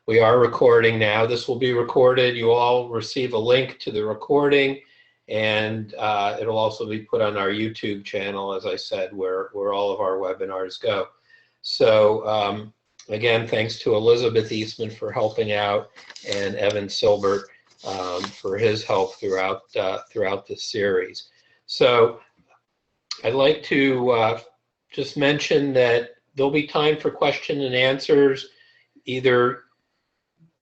We are recording now. This will be recorded. You all receive a link to the recording, and it'll also be put on our YouTube channel, as I said, where all of our webinars go. So again, thanks to Elizabeth Eastman for helping out, and Evan Silbert for his help throughout this series. So I'd like to just mention that there'll be time for question and answers either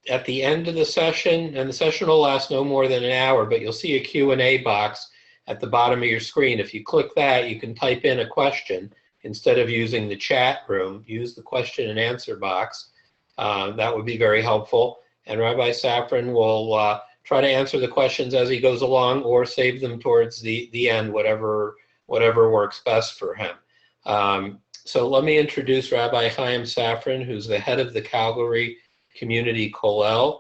at the end of the session, and the session will last no more than an hour, but you'll see a Q&A box at the bottom of your screen. If you click that, you can type in a question. Instead of using the chat room, use the question and answer box. That would be very helpful. And Rabbi Safren will try to answer the questions as he goes along, or save them towards the end, whatever works best for him. So let me introduce Rabbi Chaim Safren, who's the head of the Calgary Community Kollel,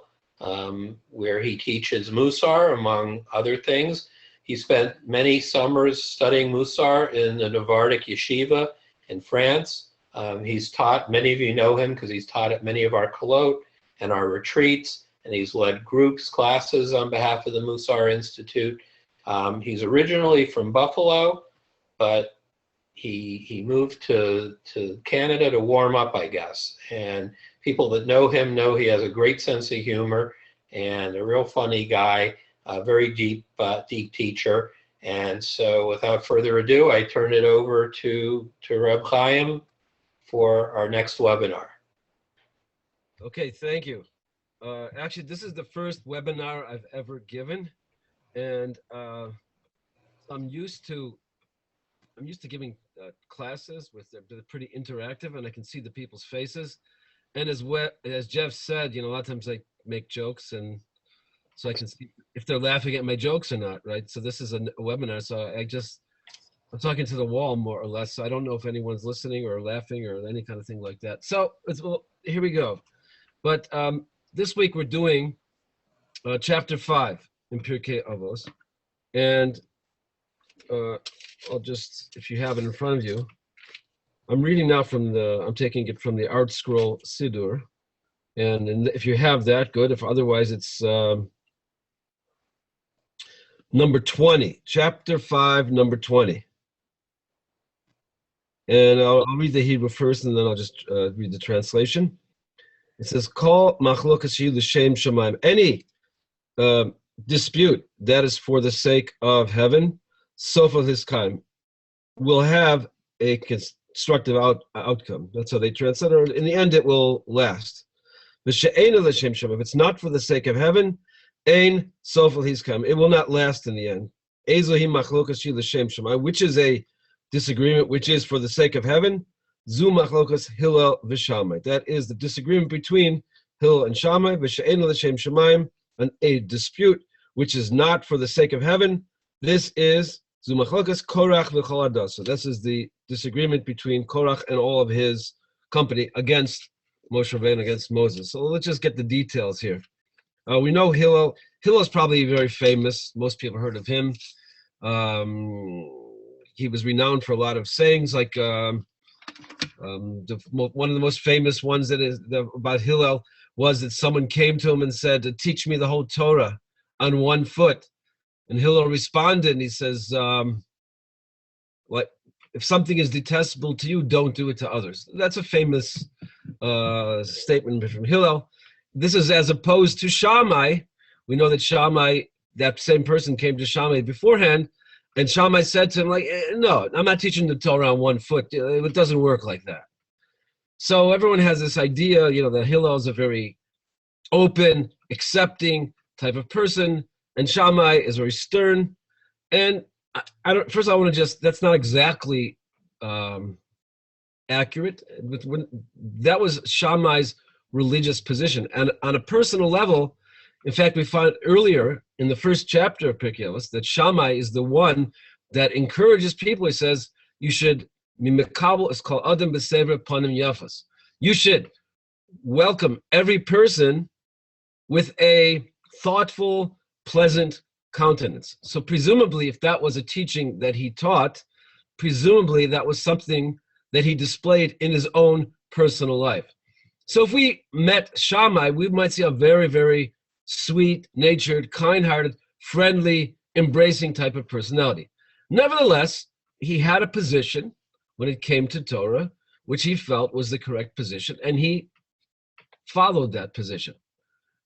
where he teaches Mussar, among other things. He spent many summers studying Mussar in the Novardok Yeshiva in France. He's taught, many of you know him because he's taught at many of our Kollot and our retreats, and he's led groups, classes on behalf of the Mussar Institute. He's originally from Buffalo, but he moved to Canada to warm up, I guess. And people that know him know he has a great sense of humor and a real funny guy, a very deep teacher. And so without further ado, I turn it over to Reb Chaim for our next webinar. Okay, thank you. Actually, this is the first webinar I've ever given, and I'm used to giving classes they're pretty interactive, and I can see the people's faces. And as Jeff said, a lot of times I make jokes, and so I can see if they're laughing at my jokes or not, right? So this is a webinar, so I'm talking to the wall more or less. So I don't know if anyone's listening or laughing or any kind of thing like that. So well, here we go. But this week we're doing chapter 5 in Pirkei Avot, and I'll just, if you have it in front of you, I'm reading now I'm taking it from the Art Scroll Siddur, and if you have that, good. If otherwise, it's number 20, chapter 5, number 20. And I'll read the Hebrew first, and then I'll just read the translation. It says, "Kol machlokas l'shem shamayim." Any dispute that is for the sake of heaven, sofa hiskaim, will have a constructive outcome. That's how they translate it. In the end, it will last. If it's not for the sake of heaven, ein sofa hiskaim, it will not last in the end. Which is a disagreement, which is for the sake of heaven. Zu machlokas Hillel v'Shamai. That is the disagreement between Hillel and Shammai. V'she'enu l'shem shamayim, a dispute which is not for the sake of heaven. This is Zu machlokas Korach v'chol Adav. So this is the disagreement between Korach and all of his company against Moshe Rabbeinu, against Moses. So let's just get the details here. We know Hillel. Hillel is probably very famous. Most people heard of him. He was renowned for a lot of sayings, like one of the most famous ones about Hillel was that someone came to him and said, "Teach me the whole Torah on one foot." And Hillel responded, and he says, if something is detestable to you, don't do it to others. That's a famous statement from Hillel. This is as opposed to Shammai. We know that Shammai, that same person came to Shammai beforehand, and Shammai said to him, no, I'm not teaching the Torah on one foot. It doesn't work like that. So everyone has this idea, that Hillel is a very open, accepting type of person, and Shammai is very stern. And first I want to that's not exactly accurate. That was Shammai's religious position. And on a personal level, in fact, we found earlier in the first chapter of Pirkei Avot that Shammai is the one that encourages people. He says, you should, it's called Adam B'Sever Panim Yafas. You should welcome every person with a thoughtful, pleasant countenance. So presumably, if that was a teaching that he taught, presumably that was something that he displayed in his own personal life. So if we met Shammai, we might see a very, very sweet-natured, kind-hearted, friendly, embracing type of personality. Nevertheless, he had a position when it came to Torah, which he felt was the correct position, and he followed that position.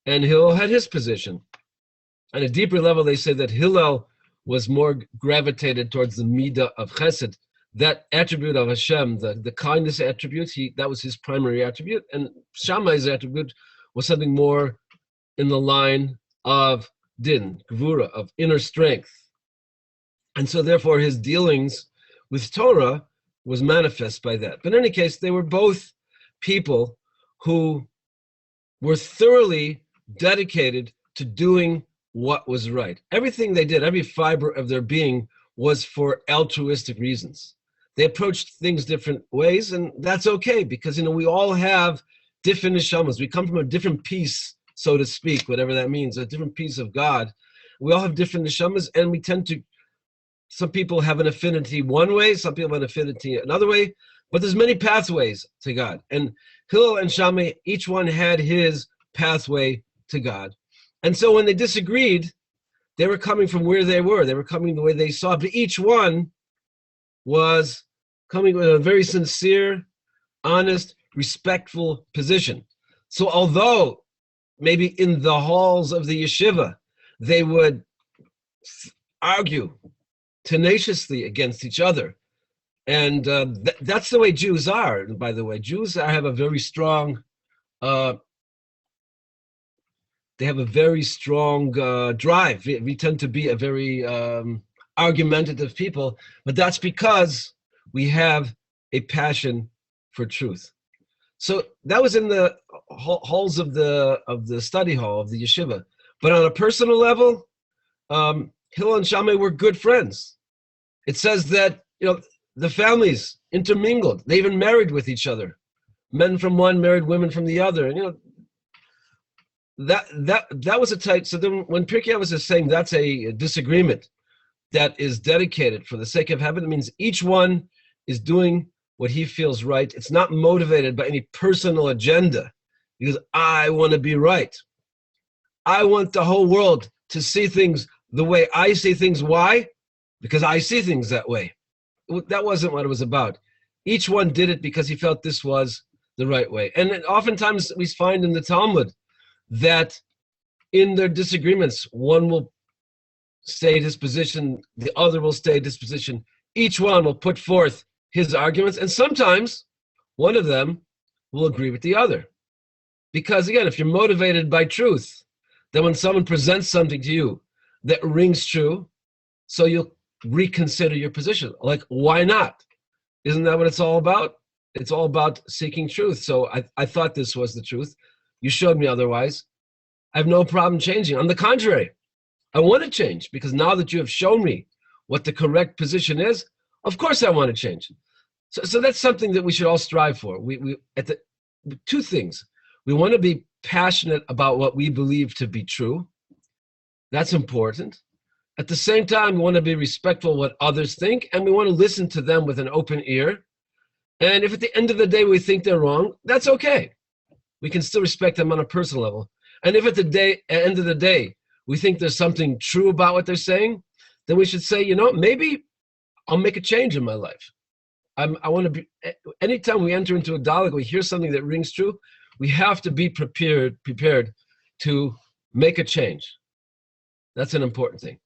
And Hillel had his position. On a deeper level, they say that Hillel was more gravitated towards the midah of chesed, that attribute of Hashem, the kindness attribute, that was his primary attribute, and Shammai's attribute was something more in the line of din, gvura, of inner strength. And so therefore his dealings with Torah was manifest by that. But in any case, they were both people who were thoroughly dedicated to doing what was right. Everything they did, every fiber of their being was for altruistic reasons. They approached things different ways, and that's okay, because we all have different neshamas. We come from a different piece, so to speak, whatever that means, a different piece of God. We all have different neshamas, and we tend to, some people have an affinity one way, some people have an affinity another way, but there's many pathways to God. And Hillel and Shammai, each one had his pathway to God. And so when they disagreed, they were coming from where they were coming the way they saw, but each one was coming with a very sincere, honest, respectful position. So although maybe in the halls of the yeshiva, they would argue tenaciously against each other. And that's the way Jews are, by the way. Jews have a very strong, they have a very strong drive. We tend to be a very argumentative people, but that's because we have a passion for truth. So that was in the halls of the study hall of the yeshiva. But on a personal level, Hillel and Shammai were good friends. It says that the families intermingled. They even married with each other. Men from one married women from the other. And that was a tight. So then when Pirkei Avot is saying that's a disagreement that is dedicated for the sake of heaven, it means each one is doing what he feels right. It's not motivated by any personal agenda, because I want to be right. I want the whole world to see things the way I see things. Why? Because I see things that way. That wasn't what it was about. Each one did it because he felt this was the right way. And oftentimes we find in the Talmud that in their disagreements, one will state his position, the other will state his position. Each one will put forth his arguments, and sometimes one of them will agree with the other. Because again, if you're motivated by truth, then when someone presents something to you that rings true, so you'll reconsider your position. Like, why not? Isn't that what it's all about? It's all about seeking truth. So I thought this was the truth. You showed me otherwise. I have no problem changing. On the contrary, I want to change, because now that you have shown me what the correct position is, of course I want to change. So that's something that we should all strive for. Two things. We want to be passionate about what we believe to be true. That's important. At the same time, we want to be respectful of what others think, and we want to listen to them with an open ear. And if at the end of the day we think they're wrong, that's okay. We can still respect them on a personal level. And if at the end of the day we think there's something true about what they're saying, then we should say, maybe I'll make a change in my life. I want to be, anytime we enter into a dialogue, we hear something that rings true, we have to be prepared to make a change. That's an important thing.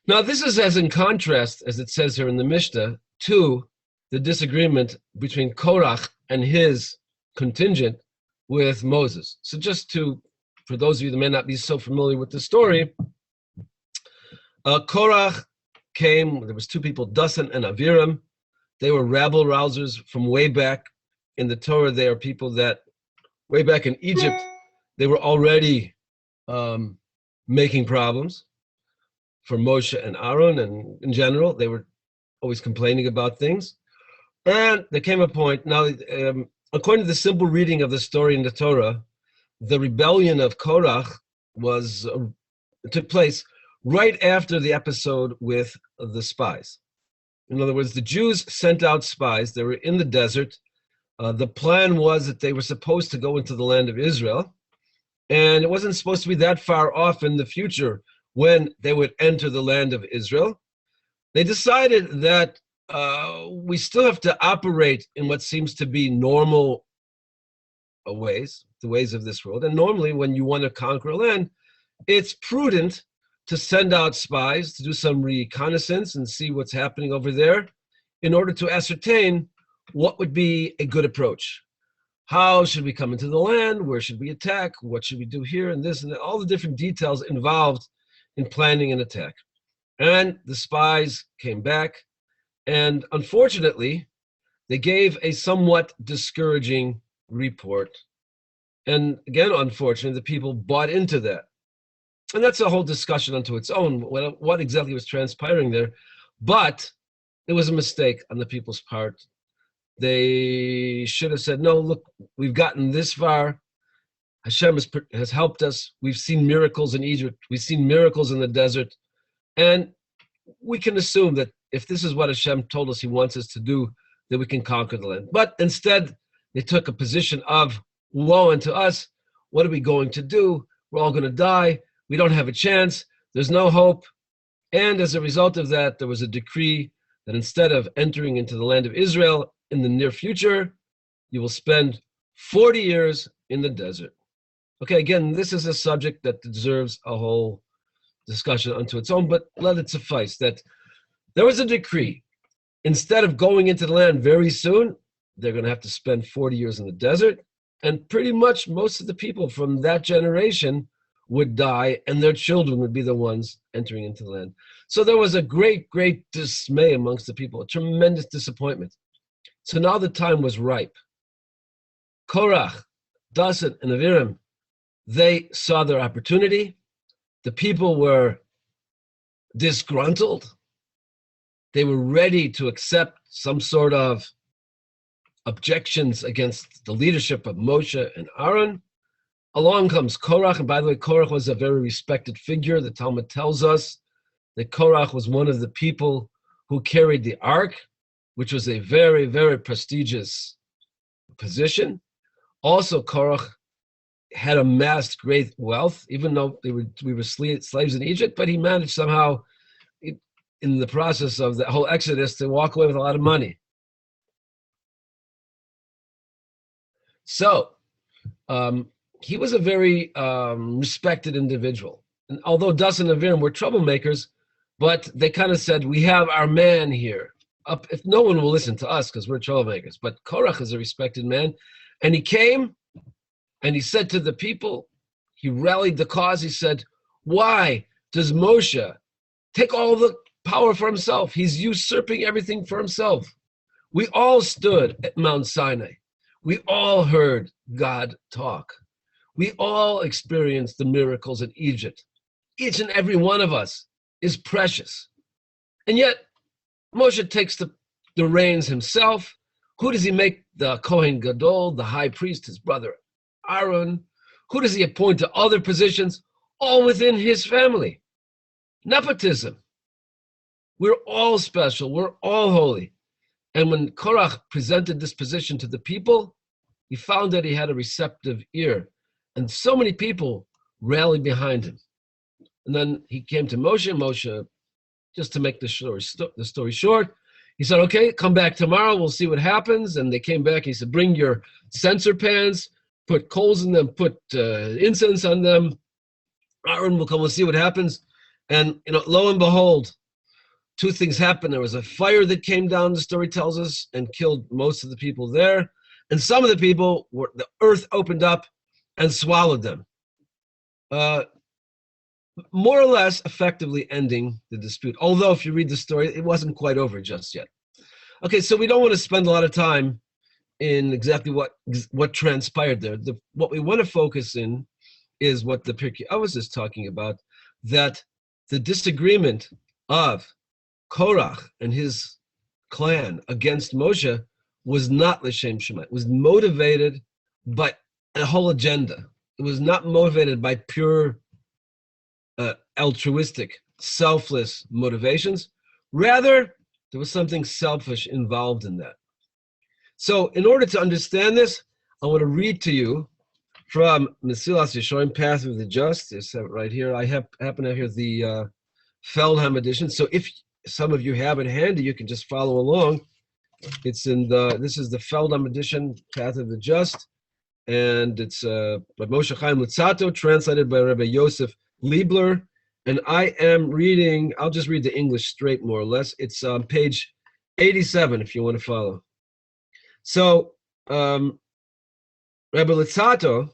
Now, this is as in contrast, as it says here in the Mishnah, to the disagreement between Korach and his contingent with Moses. So just for those of you that may not be so familiar with the story, Korach came, there was two people, Dasan and Aviram. They were rabble-rousers from way back in the Torah. They are people that, way back in Egypt, they were already making problems for Moshe and Aaron, and in general, they were always complaining about things. And there came a point, now, according to the simple reading of the story in the Torah, the rebellion of Korach took place right after the episode with the spies. In other words, the Jews sent out spies. They were in the desert. The plan was that they were supposed to go into the land of Israel, and it wasn't supposed to be that far off in the future when they would enter the land of Israel. They decided that we still have to operate in what seems to be normal ways, the ways of this world. And normally when you want to conquer a land, it's prudent to send out spies to do some reconnaissance and see what's happening over there in order to ascertain what would be a good approach. How should we come into the land? Where should we attack? What should we do here and this and that? All the different details involved in planning an attack. And the spies came back, and unfortunately, they gave a somewhat discouraging report. And again, unfortunately, the people bought into that. And that's a whole discussion unto its own, what exactly was transpiring there. But it was a mistake on the people's part. They should have said, no, look, we've gotten this far. Hashem has helped us. We've seen miracles in Egypt. We've seen miracles in the desert. And we can assume that if this is what Hashem told us he wants us to do, that we can conquer the land. But instead, they took a position of, woe unto us. What are we going to do? We're all going to die. We don't have a chance. There's no hope. And as a result of that, there was a decree that instead of entering into the land of Israel in the near future, you will spend 40 years in the desert. Okay, again, this is a subject that deserves a whole discussion unto its own, but let it suffice that there was a decree. Instead of going into the land very soon, they're going to have to spend 40 years in the desert, and pretty much most of the people from that generation would die, and their children would be the ones entering into the land. So there was a great, great dismay amongst the people, a tremendous disappointment. So now the time was ripe. Korach, Dasan, and Aviram, they saw their opportunity. The people were disgruntled. They were ready to accept some sort of objections against the leadership of Moshe and Aaron. Along comes Korach, and by the way, Korach was a very respected figure. The Talmud tells us that Korach was one of the people who carried the ark, which was a very, very prestigious position. Also, Korach had amassed great wealth, even though we were slaves in Egypt, but he managed somehow, in the process of the whole Exodus, to walk away with a lot of money. So, he was a very respected individual. And although Dasan and Aviram were troublemakers, but they kind of said, we have our man here. If no one will listen to us because we're troublemakers. But Korach is a respected man. And he came and he said to the people, he rallied the cause. He said, why does Moshe take all the power for himself? He's usurping everything for himself. We all stood at Mount Sinai. We all heard God talk. We all experienced the miracles in Egypt. Each and every one of us is precious. And yet, Moshe takes the reins himself. Who does he make the Kohen Gadol, the high priest, his brother Aaron? Who does he appoint to other positions? All within his family. Nepotism. We're all special. We're all holy. And when Korach presented this position to the people, he found that he had a receptive ear. And so many people rallied behind him. And then he came to Moshe. Moshe, just to make the story short, he said, okay, come back tomorrow. We'll see what happens. And they came back. He said, bring your censer pans, put coals in them, put incense on them. Aaron will come. We'll see what happens. And lo and behold, two things happened. There was a fire that came down, the story tells us, and killed most of the people there. And some of the people, the earth opened up and swallowed them. More or less effectively ending the dispute. Although if you read the story, it wasn't quite over just yet. Okay, so we don't want to spend a lot of time in exactly what transpired there. What we want to focus in is what the Pirkei Avot is talking about, that the disagreement of Korach and his clan against Moshe was not l'shem shema. It was motivated by a whole agenda. It was not motivated by pure altruistic, selfless motivations. Rather, there was something selfish involved in that. So in order to understand this, I want to read to you from Mesilas Yesharim, Path of the Just. It's right here. I happen to have here the Feldheim edition. So if some of you have it handy, you can just follow along. It's in this is the Feldheim edition, Path of the Just, and it's by Moshe Chaim Lutzato, translated by Rabbi Yosef Liebler. And I am reading, I'll just read the English straight, more or less. It's on page 87, if you want to follow. So, Rabbi Lutzato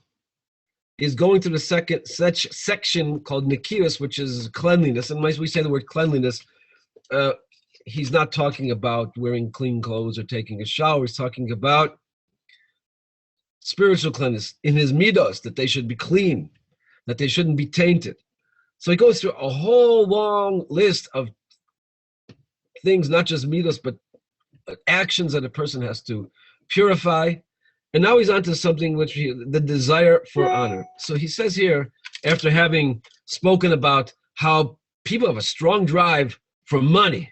is going through the second section called Nikios, which is cleanliness. And when we say the word cleanliness, he's not talking about wearing clean clothes or taking a shower. He's talking about spiritual cleanliness in his midos, that they should be clean, that they shouldn't be tainted. So he goes through a whole long list of things, not just midos, but actions that a person has to purify. And now he's on to something which the desire for honor. So he says here, after having spoken about how people have a strong drive for money,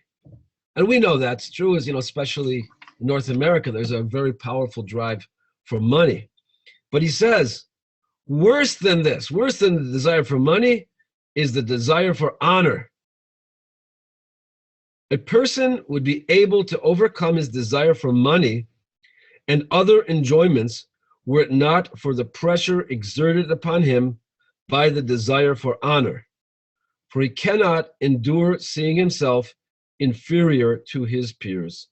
and we know that's true, as especially in North America, there's a very powerful drive for money. But he says, worse than this, worse than the desire for money, is the desire for honor. A person would be able to overcome his desire for money and other enjoyments were it not for the pressure exerted upon him by the desire for honor. For he cannot endure seeing himself inferior to his peers.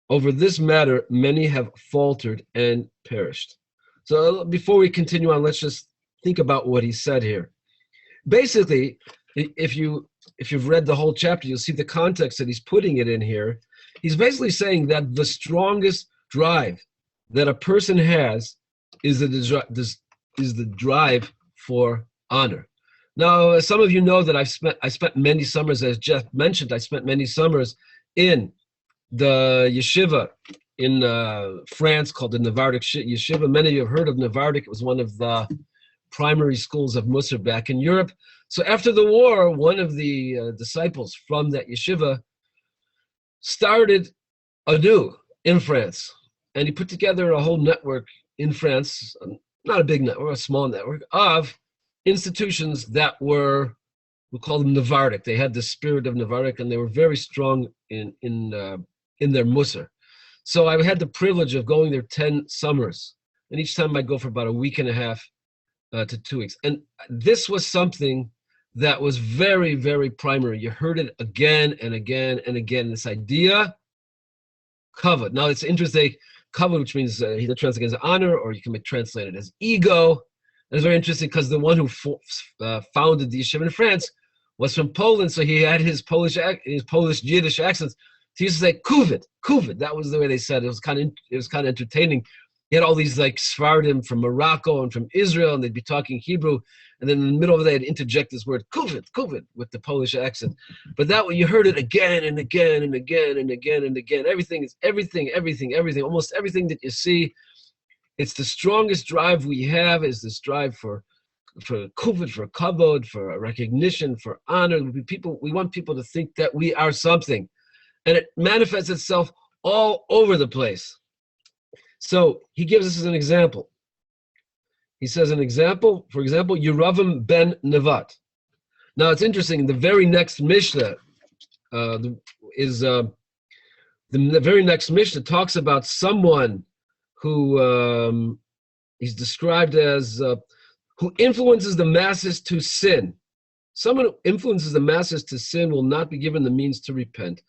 Over this matter, many have faltered and perished. So before we continue on, let's just think about what he said here. Basically, if you've read the whole chapter, you'll see the context that he's putting it in here. He's basically saying that the strongest drive that a person has is the drive for honor. Now, some of you know that I spent many summers, as Jeff mentioned, I spent many summers in the yeshiva in France called the Navardic Yeshiva. Many of you have heard of Navardic. It was one of the primary schools of Mussar back in Europe. So after the war, one of the disciples from that yeshiva started anew in France. And he put together a whole network in France, not a big network, a small network, of institutions that were, we'll call them Navardic. They had the spirit of Navardic, and they were very strong in their Mussar. So I had the privilege of going there 10 summers. And each time I'd go for about a week and a half to 2 weeks. And this was something that was very, very primary. You heard it again and again and again, this idea, kavod. Now it's interesting, kavod, which means either translated as honor, or you can translate it as ego. And it's very interesting because the one who founded the yeshiva in France was from Poland, so he had his Polish Yiddish accents. He used to say kuvit. That was the way they said it. It was kind of entertaining. He had all these like Sephardim from Morocco and from Israel, and they'd be talking Hebrew, and then in the middle of it, they'd interject this word kuvit with the Polish accent. But that way, you heard it again and again and again and again and again. Everything is everything. Almost everything that you see, it's the strongest drive we have is this drive for kuvit, for kavod, for recognition, for honor. We want people to think that we are something, and it manifests itself all over the place. So he gives us an example. He says for example, Yeravam ben Nevat. Now it's interesting, the very next Mishnah the very next Mishnah talks about someone who he's described as who influences the masses to sin. Someone who influences the masses to sin will not be given the means to repent.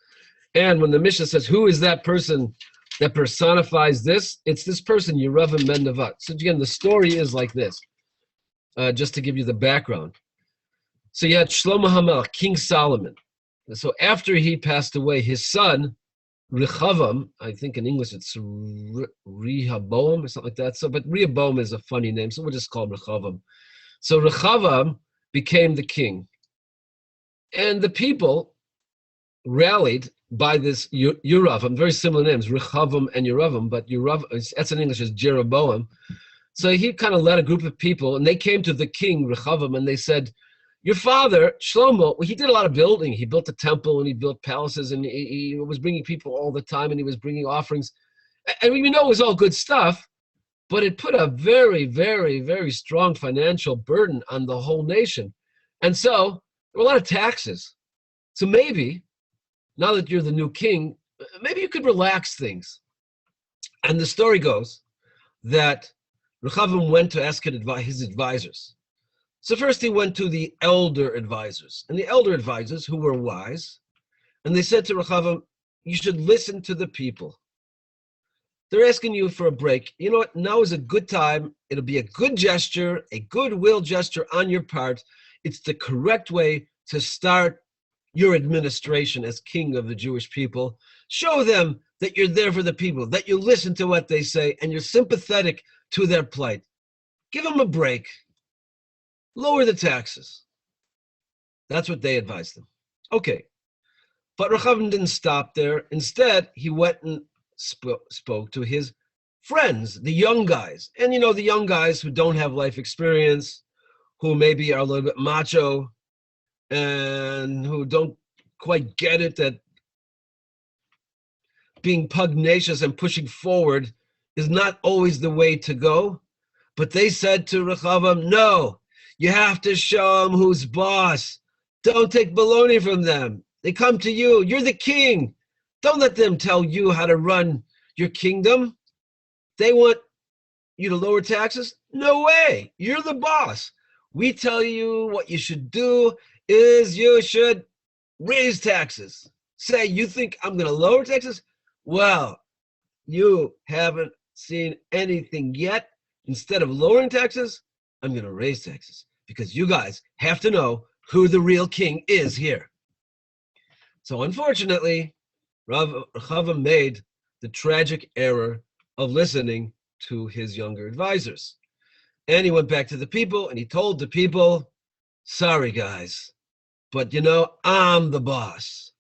And when the Mishnah says, who is that person that personifies this? It's this person, Yeravam ben Nevat. So again, the story is like this, just to give you the background. So you had Shlomo HaMelech, King Solomon. So after he passed away, his son, Rechavam, I think in English it's Rehoboam or something like that. So, but Rehoboam is a funny name, so we'll just call him Rechavam. So Rechavam became the king. And the people rallied by this Yeravam, very similar names, Rechavam and Yeravam, but Yeravam, that's in English as Jeroboam. So he kind of led a group of people, and they came to the king, Rechavam, and they said, your father, Shlomo, well, he did a lot of building. He built a temple, and he built palaces, and he was bringing people all the time, and he was bringing offerings. And we know it was all good stuff, but it put a very, very, very strong financial burden on the whole nation. And so there were a lot of taxes. So maybe, now that you're the new king, maybe you could relax things. And the story goes that Rechavam went to ask his advisors. So first he went to the elder advisors. And the elder advisors, who were wise, and they said to Rechavam, you should listen to the people. They're asking you for a break. You know what? Now is a good time. It'll be a good gesture, a goodwill gesture on your part. It's the correct way to start your administration as king of the Jewish people. Show them that you're there for the people, that you listen to what they say, and you're sympathetic to their plight. Give them a break. Lower the taxes. That's what they advised them. Okay. But Rechavam didn't stop there. Instead, he went and spoke to his friends, the young guys. And you know, the young guys who don't have life experience, who maybe are a little bit macho, and who don't quite get it that being pugnacious and pushing forward is not always the way to go. But they said to Rechavam, no, you have to show them who's boss. Don't take baloney from them. They come to you. You're the king. Don't let them tell you how to run your kingdom. They want you to lower taxes? No way. You're the boss. We tell you what you should do is you should raise taxes. Say, you think I'm going to lower taxes? Well, you haven't seen anything yet. Instead of lowering taxes, I'm going to raise taxes because you guys have to know who the real king is here. So unfortunately, Rechavam made the tragic error of listening to his younger advisors. And he went back to the people and he told the people, sorry guys, but you know, I'm the boss.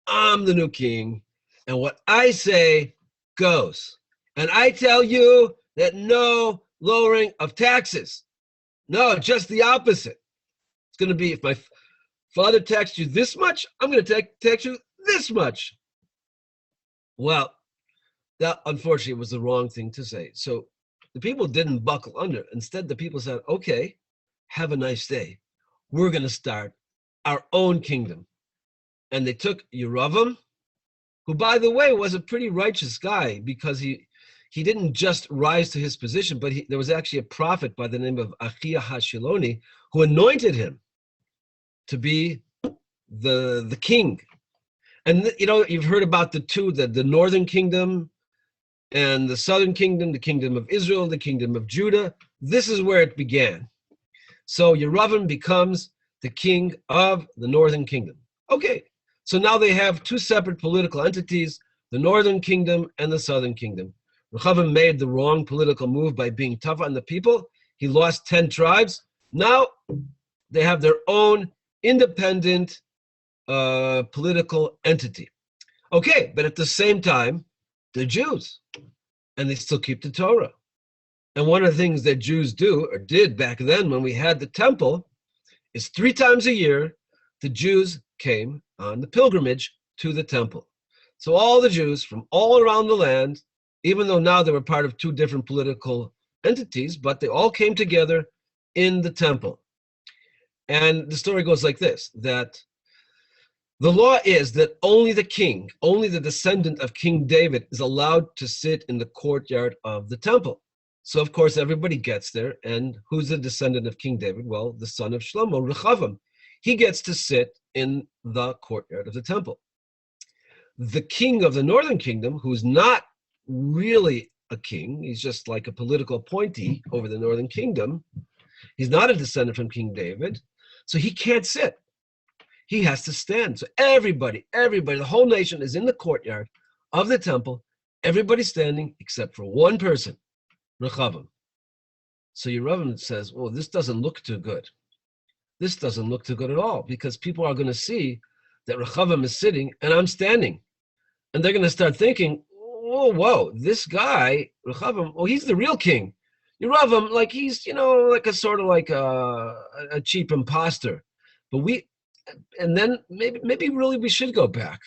I'm the new king. And what I say goes. And I tell you that no lowering of taxes. No, just the opposite. It's going to be, if my father taxed you this much, I'm going to tax you this much. Well, that unfortunately was the wrong thing to say. So the people didn't buckle under. Instead, the people said, okay, have a nice day. We're going to start our own kingdom. And they took Yeravam, who, by the way, was a pretty righteous guy because he didn't just rise to his position, but there was actually a prophet by the name of Achia Hashiloni who anointed him to be the king. And you know, you've heard about the northern kingdom and the southern kingdom, the kingdom of Israel, the kingdom of Judah. This is where it began. So Yeravam becomes the king of the northern kingdom. Okay, so now they have two separate political entities, the northern kingdom and the southern kingdom. Rechavam made the wrong political move by being tough on the people. He lost 10 tribes. Now they have their own independent political entity. Okay, but at the same time, they're Jews, and they still keep the Torah. And one of the things that Jews do, or did back then when we had the temple, is 3 times a year, the Jews came on the pilgrimage to the temple. So all the Jews from all around the land, even though now they were part of 2 different political entities, but they all came together in the temple. And the story goes like this, that the law is that only the king, only the descendant of King David is allowed to sit in the courtyard of the temple. So of course everybody gets there, and who's the descendant of King David? Well, the son of Shlomo, Rechavam. He gets to sit in the courtyard of the temple. The king of the northern kingdom, who's not really a king, he's just like a political appointee over the northern kingdom. He's not a descendant from King David, so he can't sit. He has to stand. So everybody, the whole nation is in the courtyard of the temple, everybody's standing except for one person, Rechavam. So Yeravam says, well, this doesn't look too good. This doesn't look too good at all, because people are going to see that Rechavam is sitting and I'm standing. And they're going to start thinking, oh, whoa, this guy, Rechavam, well, he's the real king. Yeravam, like he's, you know, like a sort of like a cheap imposter. And then maybe really we should go back.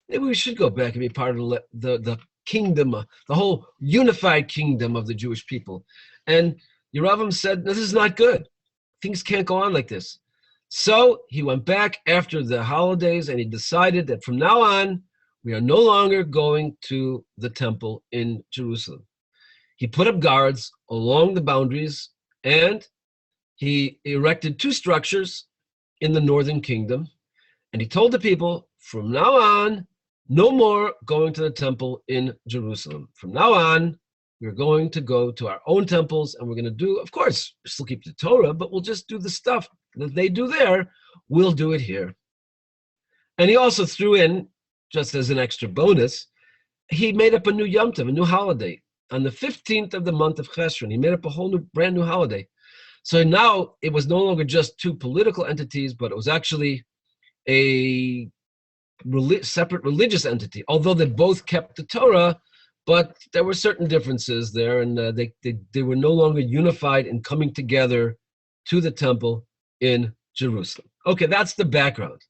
Maybe we should go back and be part of the kingdom, the whole unified kingdom of the Jewish people. And Yeravam said, this is not good. Things can't go on like this. So he went back after the holidays and he decided that from now on, we are no longer going to the temple in Jerusalem. He put up guards along the boundaries and he erected 2 structures in the northern kingdom. And he told the people, from now on, no more going to the temple in Jerusalem. From now on, we're going to go to our own temples and we're going to do, of course, still keep the Torah, but we'll just do the stuff that they do there. We'll do it here. And he also threw in, just as an extra bonus, he made up a new Yom Tov, a new holiday. On the 15th of the month of Cheshvan, he made up a whole new, brand new holiday. So now it was no longer just 2 political entities, but it was actually a separate religious entity, although they both kept the Torah, but there were certain differences there, and they were no longer unified in coming together to the temple in Jerusalem. Okay, that's the background.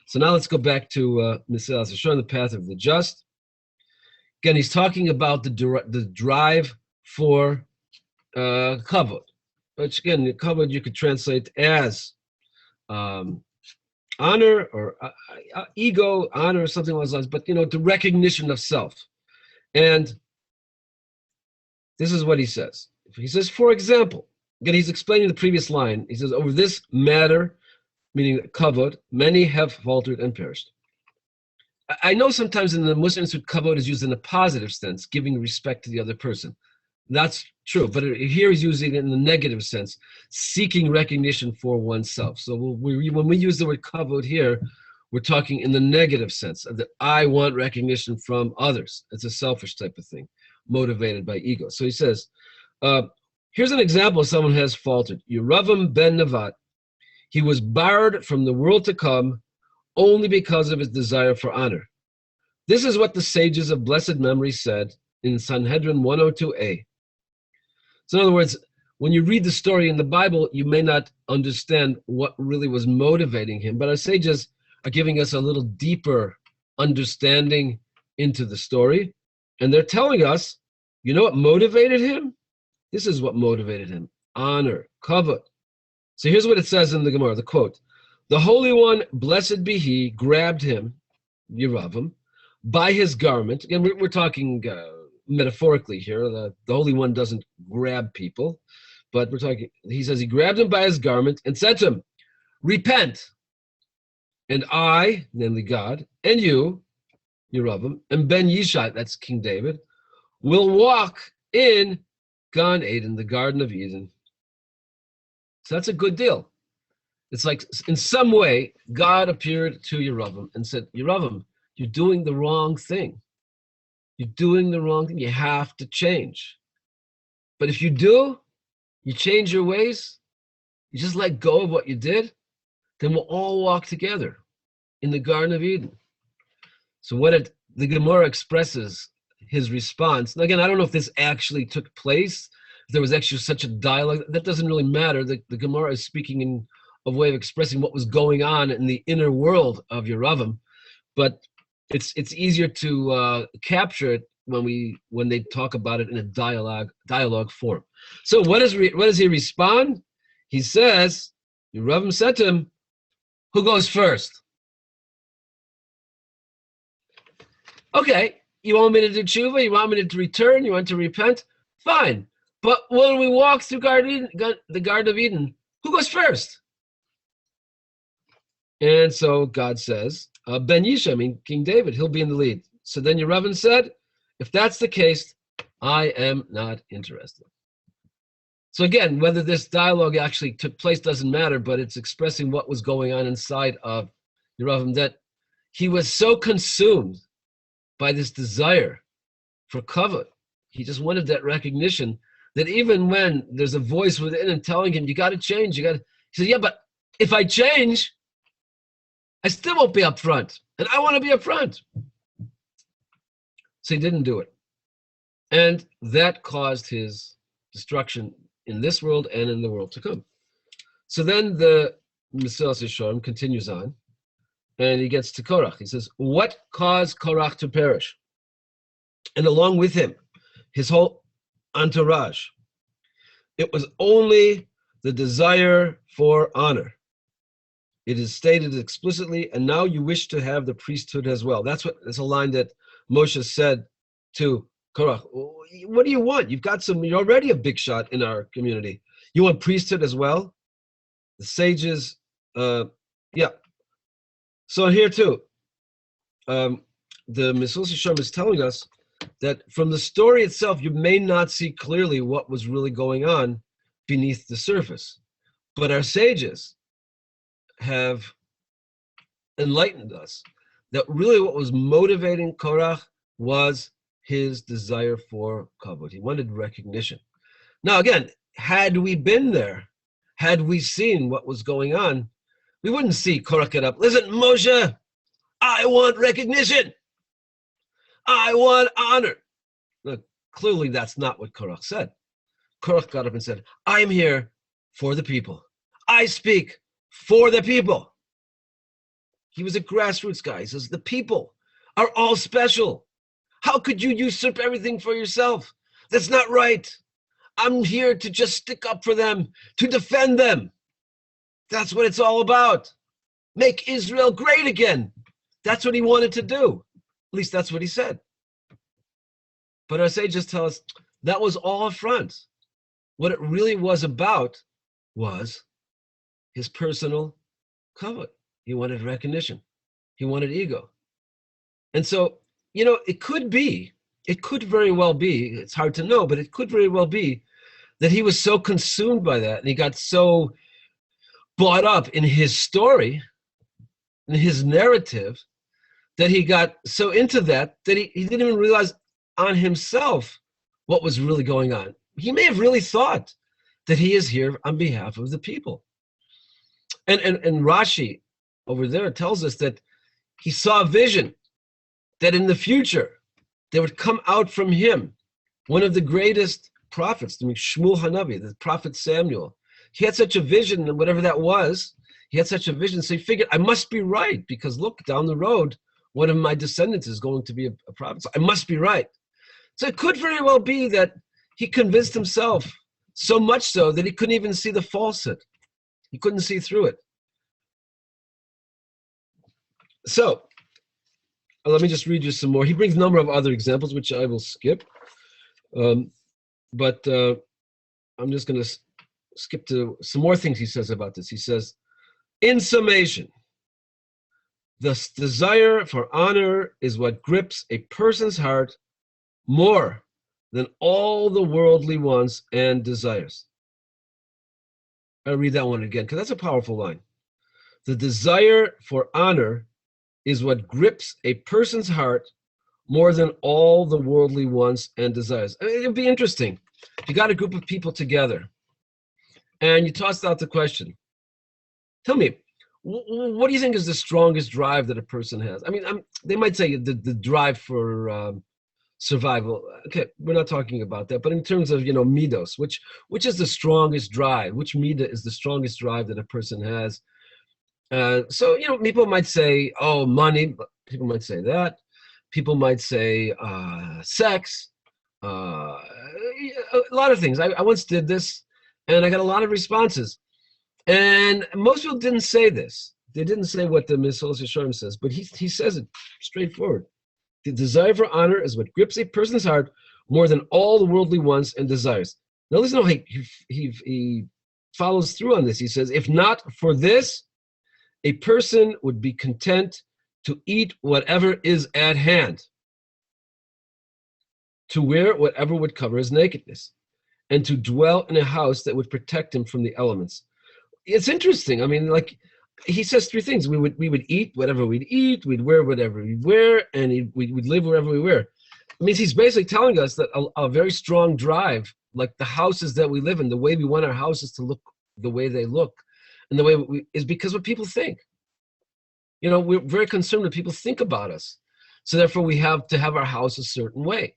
So now let's go back to Mussar, showing the path of the just. Again, he's talking about the drive for kavod, which again, kavod you could translate as honor or ego, honor, something like that, but the recognition of self. And this is what he says. He says, for example, again, he's explaining the previous line. He says, over this matter, meaning kavod, many have faltered and perished. I know sometimes in the Muslim Institute, kavod is used in a positive sense, giving respect to the other person. That's true, but here he's using it in the negative sense, seeking recognition for oneself. So when we use the word kavod here, we're talking in the negative sense, that I want recognition from others. It's a selfish type of thing, motivated by ego. So he says, here's an example of someone who has faltered. Yeravam ben Nevat, he was barred from the world to come only because of his desire for honor. This is what the sages of blessed memory said in Sanhedrin 102a. So in other words, when you read the story in the Bible, you may not understand what really was motivating him, but our sages are giving us a little deeper understanding into the story. And they're telling us, you know what motivated him? This is what motivated him. Honor, kavod. So here's what it says in the Gemara, the quote. The Holy One, blessed be he, grabbed him, Yeravam, by his garment. Again, we're talking metaphorically here. The Holy One doesn't grab people, but we're talking, he says he grabbed him by his garment and said to him, repent. And I, namely God, and you, Yeravam, and Ben Yishai, that's King David, will walk in Gan Eden, the Garden of Eden. So that's a good deal. It's like in some way, God appeared to Yeravam and said, Yeravam, you're doing the wrong thing. You're doing the wrong thing. You have to change. But if you do, you change your ways, you just let go of what you did, then we'll all walk together in the Garden of Eden. So the Gemara expresses his response. And again, I don't know if this actually took place, if there was actually such a dialogue. That doesn't really matter. The Gemara is speaking in a way of expressing what was going on in the inner world of Yeravam. But it's easier to capture it when they talk about it in a dialogue form. So what does he respond? He says, Yeravam said to him, who goes first? Okay, you want me to do tshuva? You want me to return? You want to repent? Fine. But when we walk through the Garden of Eden, who goes first? And so God says, Ben Yishai, King David, he'll be in the lead. So then Yeravam said, if that's the case, I am not interested. So again, whether this dialogue actually took place doesn't matter, but it's expressing what was going on inside of Yeravam, that he was so consumed by this desire for kavod. He just wanted that recognition that even when there's a voice within him telling him, you got to change, he said, yeah, but if I change, I still won't be up front, and I want to be up front. So he didn't do it. And that caused his destruction in this world and in the world to come. So then the Mussar continues on, and he gets to Korach. He says, what caused Korach to perish? and along with him, his whole entourage. It was only the desire for honor. It is stated explicitly, and now you wish to have the priesthood as well. That's a line that Moshe said to Korach. What do you want? You're already a big shot in our community. You want priesthood as well? The sages, yeah. So here too, the Mesillas Yesharim is telling us that from the story itself, you may not see clearly what was really going on beneath the surface. But our sages have enlightened us that really what was motivating Korach was his desire for kavod. He wanted recognition. Now again, had we been there, had we seen what was going on, we wouldn't see Korach get up. Listen, Moshe, I want recognition. I want honor. Look, clearly that's not what Korach said. Korach got up and said, I'm here for the people. I speak for the people. He was a grassroots guy. He says, the people are all special. How could you usurp everything for yourself? That's not right. I'm here to just stick up for them, to defend them. That's what it's all about. Make Israel great again. That's what he wanted to do. At least that's what he said. But our sages tell us that was all a front. What it really was about was his personal kavod. He wanted recognition. He wanted ego. And so, it could very well be, it's hard to know, but it could very well be that he was so consumed by that and he got so bought up in his story, in his narrative, that he got so into that he didn't even realize on himself what was really going on. He may have really thought that he is here on behalf of the people. And Rashi over there tells us that he saw a vision that in the future there would come out from him one of the greatest prophets, Shmuel Hanavi, the prophet Samuel. He had such a vision, and whatever that was, he had such a vision, so he figured, I must be right, because look, down the road, one of my descendants is going to be a prophet, so I must be right. So it could very well be that he convinced himself so much so that he couldn't even see the falsehood. He couldn't see through it. So, let me just read you some more. He brings a number of other examples, which I will skip. But I'm just going to skip to some more things he says about this. He says, in summation, the desire for honor is what grips a person's heart more than all the worldly wants and desires. I'll read that one again, because that's a powerful line. The desire for honor is what grips a person's heart more than all the worldly wants and desires. It'd be interesting. If you got a group of people together and you tossed out the question, tell me, what do you think is the strongest drive that a person has? I mean, they might say the drive for survival. Okay, we're not talking about that. But in terms of, midos, which is the strongest drive? Which midah is the strongest drive that a person has? So, people might say, oh, money. People might say that. People might say sex. A lot of things. I once did this, and I got a lot of responses. And most people didn't say this. They didn't say what the Mesillas Yesharim says, but he says it straightforward. The desire for honor is what grips a person's heart more than all the worldly wants and desires. Now listen how he follows through on this. He says, if not for this, a person would be content to eat whatever is at hand, to wear whatever would cover his nakedness, and to dwell in a house that would protect him from the elements. It's interesting. I mean, like he says three things. We would eat whatever we'd eat, we'd wear whatever we'd wear, and we'd live wherever we were. It means he's basically telling us that a very strong drive, like the houses that we live in, the way we want our houses to look the way they look, and the way is because what people think. We're very concerned what people think about us. So therefore we have to have our house a certain way.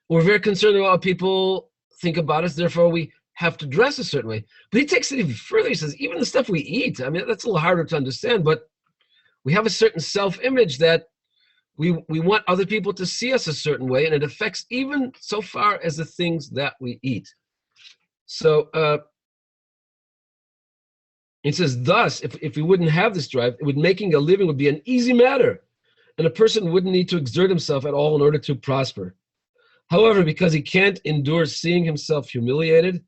We're very concerned about what people think about us, therefore we have to dress a certain way. But he takes it even further. He says, even the stuff we eat, I mean, that's a little harder to understand, but we have a certain self-image that We want other people to see us a certain way, and it affects even so far as the things that we eat. So it says, thus, if we wouldn't have this drive, making a living would be an easy matter, and a person wouldn't need to exert himself at all in order to prosper. However, because he can't endure seeing himself humiliated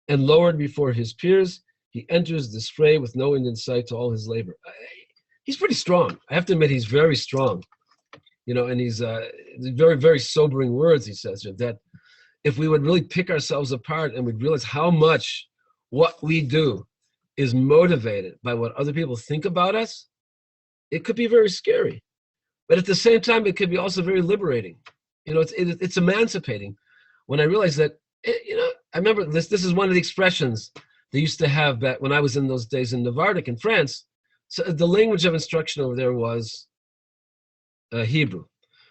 and lowered before his peers, he enters this fray with no end in sight to all his labor. He's pretty strong. I have to admit, he's very strong. And he's very, very sobering words, he says, that if we would really pick ourselves apart and we'd realize how much what we do is motivated by what other people think about us, it could be very scary. But at the same time, it could be also very liberating. It's emancipating. When I realized that, I remember this is one of the expressions they used to have back when I was in those days in Navardic in France. So the language of instruction over there was Hebrew.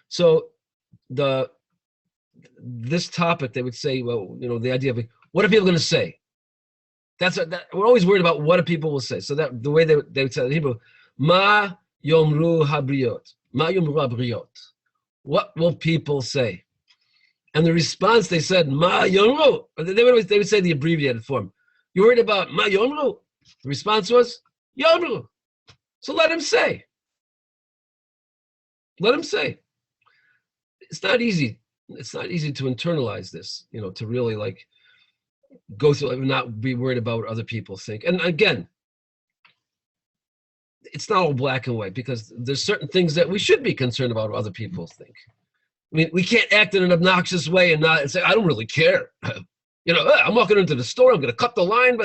So this topic, they would say, well, the idea of what are people going to say? We're always worried about what people will say. So that the way they would say it in Hebrew, Ma yomru habriot, Ma yomru habriot. What will people say? And the response, they said, Ma yomru. They would say the abbreviated form. You worried about Ma yomru? The response was yomru. So let him say. Let him say. It's not easy. It's not easy to internalize this, to really go through and not be worried about what other people think. And again, it's not all black and white, because there's certain things that we should be concerned about what other people think. I mean, we can't act in an obnoxious way and say, I don't really care. I'm walking into the store, I'm going to cut the line,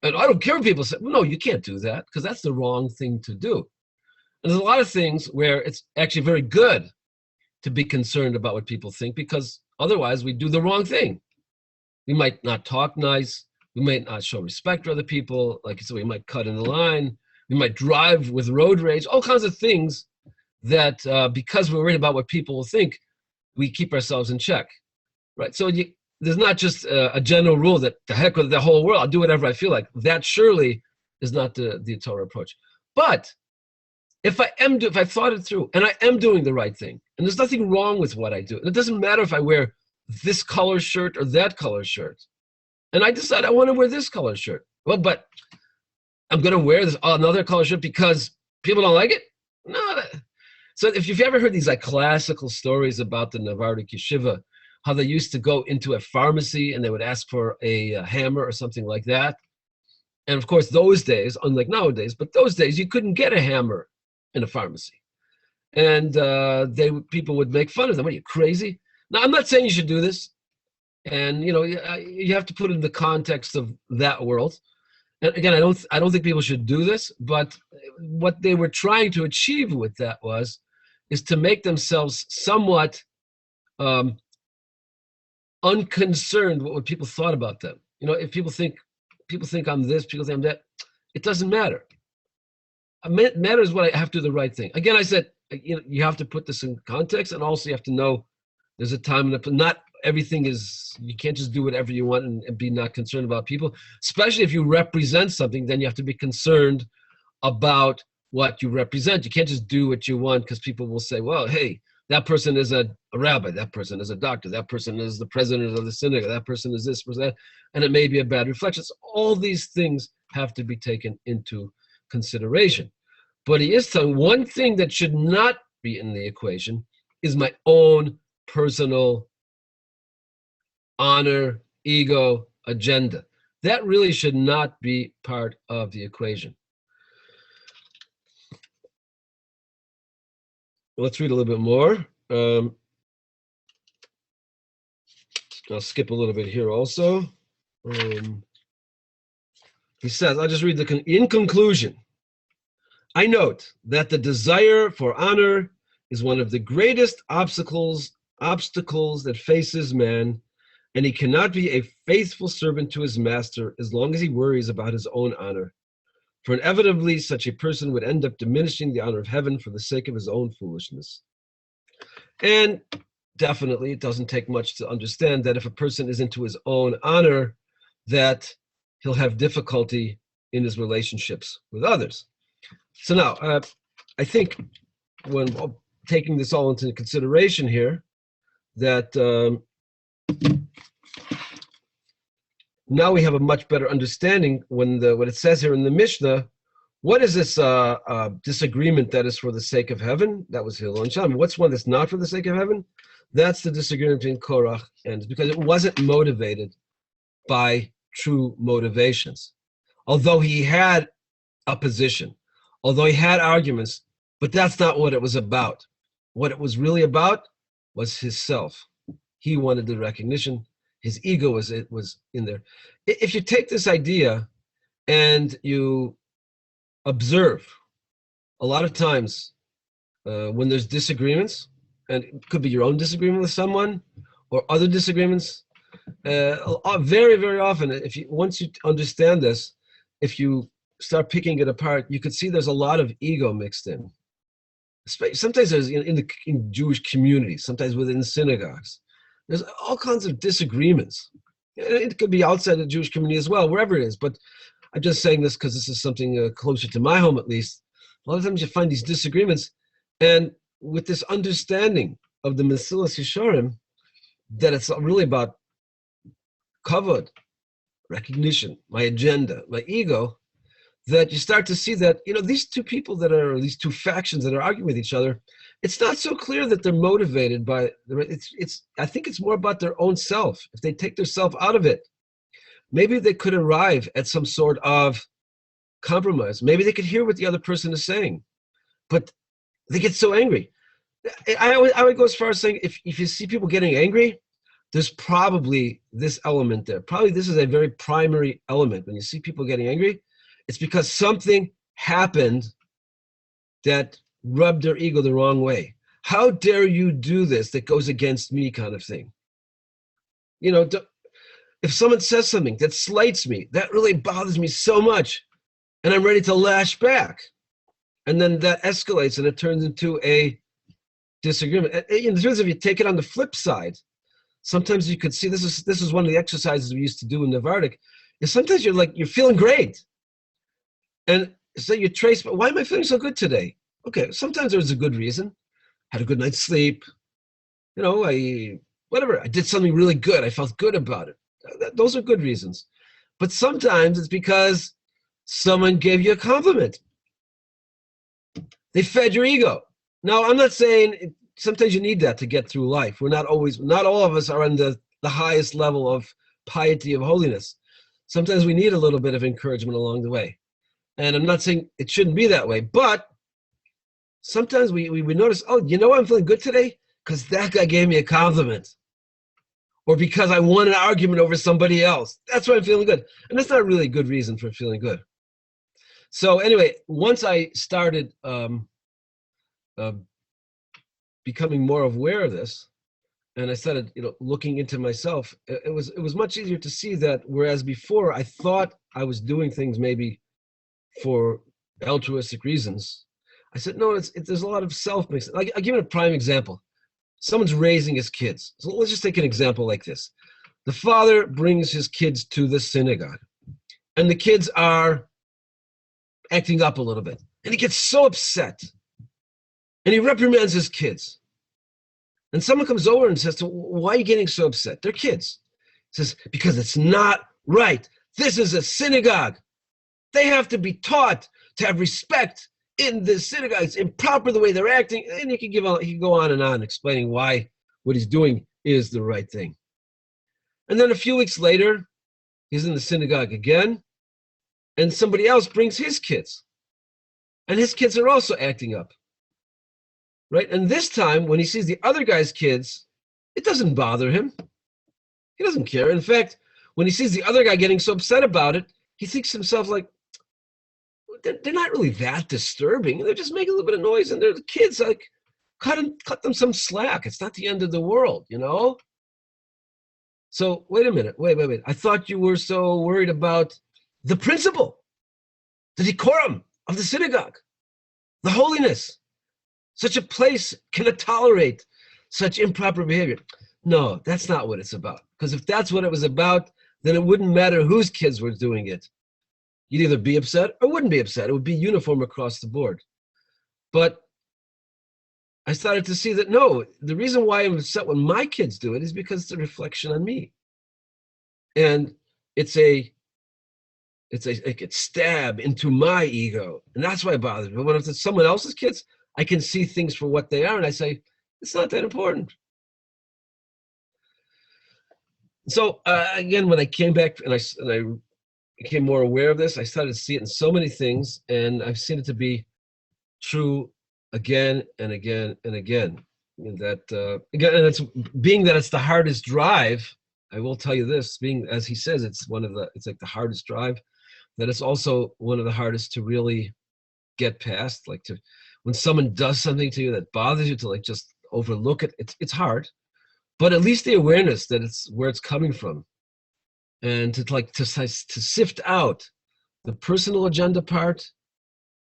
and I don't care what people say. No, you can't do that, because that's the wrong thing to do. And there's a lot of things where it's actually very good to be concerned about what people think, because otherwise we do the wrong thing. We might not talk nice. We might not show respect for other people. Like you said, we might cut in the line. We might drive with road rage, all kinds of things that because we're worried about what people will think, we keep ourselves in check, right? So there's not just a general rule that the heck with the whole world, I'll do whatever I feel like. That surely is not the Torah approach. But if I thought it through and I am doing the right thing, and there's nothing wrong with what I do, and it doesn't matter if I wear this color shirt or that color shirt, and I decide I want to wear this color shirt, well, but I'm going to wear this another color shirt because people don't like it? No. So if you've ever heard these classical stories about the Navardic yeshiva, how they used to go into a pharmacy and they would ask for a hammer or something like that. And of course, those days, unlike nowadays, but those days you couldn't get a hammer in a pharmacy. And people would make fun of them. What are you, crazy? Now, I'm not saying you should do this. And, you have to put it in the context of that world. And again, I don't think people should do this, but what they were trying to achieve with that is to make themselves somewhat unconcerned with what people thought about them. If people think I'm this, people think I'm that, it doesn't matter. It matters what I have to do the right thing. Again, I said, you have to put this in context, and also you have to know there's a time and not everything is, you can't just do whatever you want and be not concerned about people, especially if you represent something. Then you have to be concerned about what you represent. You can't just do what you want, because people will say, well, hey, that person is a rabbi, that person is a doctor, that person is the president of the synagogue, that person is this, person that, and it may be a bad reflection. So all these things have to be taken into consideration. But he is telling one thing that should not be in the equation is my own personal honor, ego, agenda. That really should not be part of the equation. Let's read a little bit more. I'll skip a little bit here also. He says, I'll just read in conclusion, I note that the desire for honor is one of the greatest obstacles that faces man, and he cannot be a faithful servant to his master as long as he worries about his own honor. For inevitably, such a person would end up diminishing the honor of heaven for the sake of his own foolishness. And definitely, it doesn't take much to understand that if a person is into his own honor, that he'll have difficulty in his relationships with others. So now, I think when taking this all into consideration here, that now we have a much better understanding when what it says here in the Mishnah. What is this disagreement that is for the sake of heaven? That was Hillel and Shammai. What's one that's not for the sake of heaven? That's the disagreement between Korach and, because it wasn't motivated by true motivations. Although he had a position, although he had arguments, but that's not what it was about. What it was really about was his self. He wanted the recognition. His ego was in there. If you take this idea and you observe, a lot of times when there's disagreements, and it could be your own disagreement with someone or other disagreements, very, very often, once you understand this, if you start picking it apart, you could see there's a lot of ego mixed in. Sometimes there's in Jewish communities, sometimes within synagogues. There's all kinds of disagreements. It could be outside the Jewish community as well, wherever it is. But I'm just saying this because this is something closer to my home, at least. A lot of times you find these disagreements, and with this understanding of the Mesilas Yesharim, that it's really about kavod, recognition, my agenda, my ego, that you start to see that, these two people these two factions that are arguing with each other, it's not so clear that they're motivated by, I think it's more about their own self. If they take their self out of it, maybe they could arrive at some sort of compromise. Maybe they could hear what the other person is saying, but they get so angry. I would go as far as saying, if you see people getting angry, there's probably this element there. Probably this is a very primary element. When you see people getting angry, it's because something happened that rubbed their ego the wrong way. How dare you do this that goes against me, kind of thing. If someone says something that slights me, that really bothers me so much, and I'm ready to lash back. And then that escalates and it turns into a disagreement. In terms of, you take it on the flip side, sometimes you could see, this is one of the exercises we used to do in Navardic, is sometimes you're feeling great. And so you trace, but why am I feeling so good today? Okay, sometimes there's a good reason. Had a good night's sleep. I did something really good. I felt good about it. Those are good reasons. But sometimes it's because someone gave you a compliment. They fed your ego. Now, I'm not saying sometimes you need that to get through life. Not all of us are on the highest level of piety, of holiness. Sometimes we need a little bit of encouragement along the way. And I'm not saying it shouldn't be that way, but sometimes we notice, I'm feeling good today because that guy gave me a compliment, or because I won an argument over somebody else. That's why I'm feeling good. And that's not really a good reason for feeling good. So anyway, once I started becoming more aware of this, and I started looking into myself, it was much easier to see that, whereas before I thought I was doing things maybe for altruistic reasons, I said, no, there's a lot of self-mixing. I'll give it a prime example. Someone's raising his kids. So let's just take an example like this. The father brings his kids to the synagogue, and the kids are acting up a little bit. And he gets so upset, and he reprimands his kids. And someone comes over and says, why are you getting so upset? They're kids. He says, because it's not right. This is a synagogue. They have to be taught to have respect in the synagogue. It's improper the way they're acting. And he can go on and on explaining why what he's doing is the right thing. And then a few weeks later, he's in the synagogue again, and somebody else brings his kids. And his kids are also acting up. Right? And this time, when he sees the other guy's kids, it doesn't bother him. He doesn't care. In fact, when he sees the other guy getting so upset about it, he thinks to himself, like, they're not really that disturbing. They're just making a little bit of noise, and they're the kids. Like, cut them some slack. It's not the end of the world, So wait a minute. Wait. I thought you were so worried about the principle, the decorum of the synagogue, the holiness. Such a place cannot tolerate such improper behavior. No, that's not what it's about. Because if that's what it was about, then it wouldn't matter whose kids were doing it. You'd either be upset or wouldn't be upset. It would be uniform across the board. But I started to see that no, the reason why I'm upset when my kids do it is because it's a reflection on me. And it's a like a stab into my ego. And that's why it bothers me. But when it's someone else's kids, I can see things for what they are, and I say, it's not that important. So again, when I came back and I became more aware of this, I started to see it in so many things, and I've seen it to be true again and again and again. And that again, and it's being that it's the hardest drive. I will tell you this: being, as he says, it's like the hardest drive. That it's also one of the hardest to really get past. Like when someone does something to you that bothers you, to like just overlook it. It's hard, but at least the awareness that it's where it's coming from, and to sift out the personal agenda part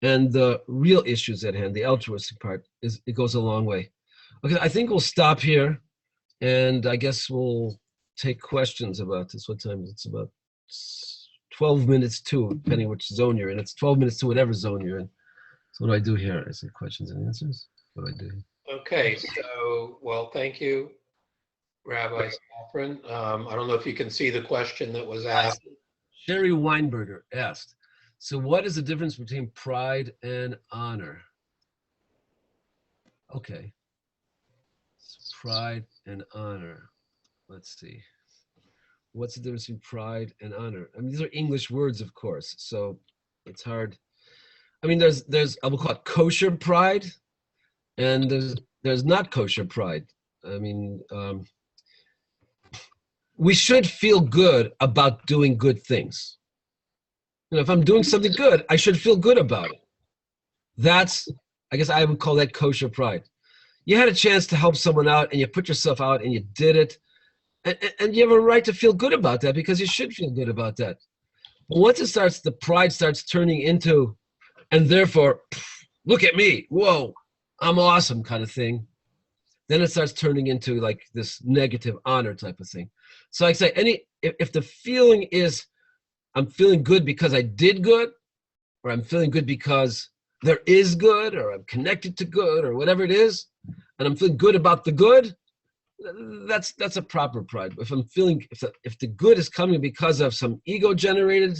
and the real issues at hand, the altruistic part, it goes a long way. Okay, I think we'll stop here, and I guess we'll take questions about this. What time is it? It's about 12 minutes to, depending which zone you're in. It's 12 minutes to whatever zone you're in. So what do I do here? I say questions and answers. What do I do? Okay, so, well, thank you, Rabbi Safren. I don't know if you can see the question that was asked. Sherry Weinberger asked, so what is the difference between pride and honor? Okay. Pride and honor. Let's see. What's the difference between pride and honor? I mean, these are English words, of course, so it's hard. I mean, there's I will call it kosher pride, and there's not kosher pride. I mean, we should feel good about doing good things. You know, if I'm doing something good, I should feel good about it. That's, I guess I would call that kosher pride. You had a chance to help someone out, and you put yourself out, and you did it. And you have a right to feel good about that, because you should feel good about that. But once it starts, the pride starts turning into, and therefore, look at me, whoa, I'm awesome kind of thing. Then it starts turning into like this negative honor type of thing. So I say, if the feeling is, I'm feeling good because I did good, or I'm feeling good because there is good, or I'm connected to good, or whatever it is, and I'm feeling good about the good, that's a proper pride. If I'm feeling, if the good is coming because of some ego generated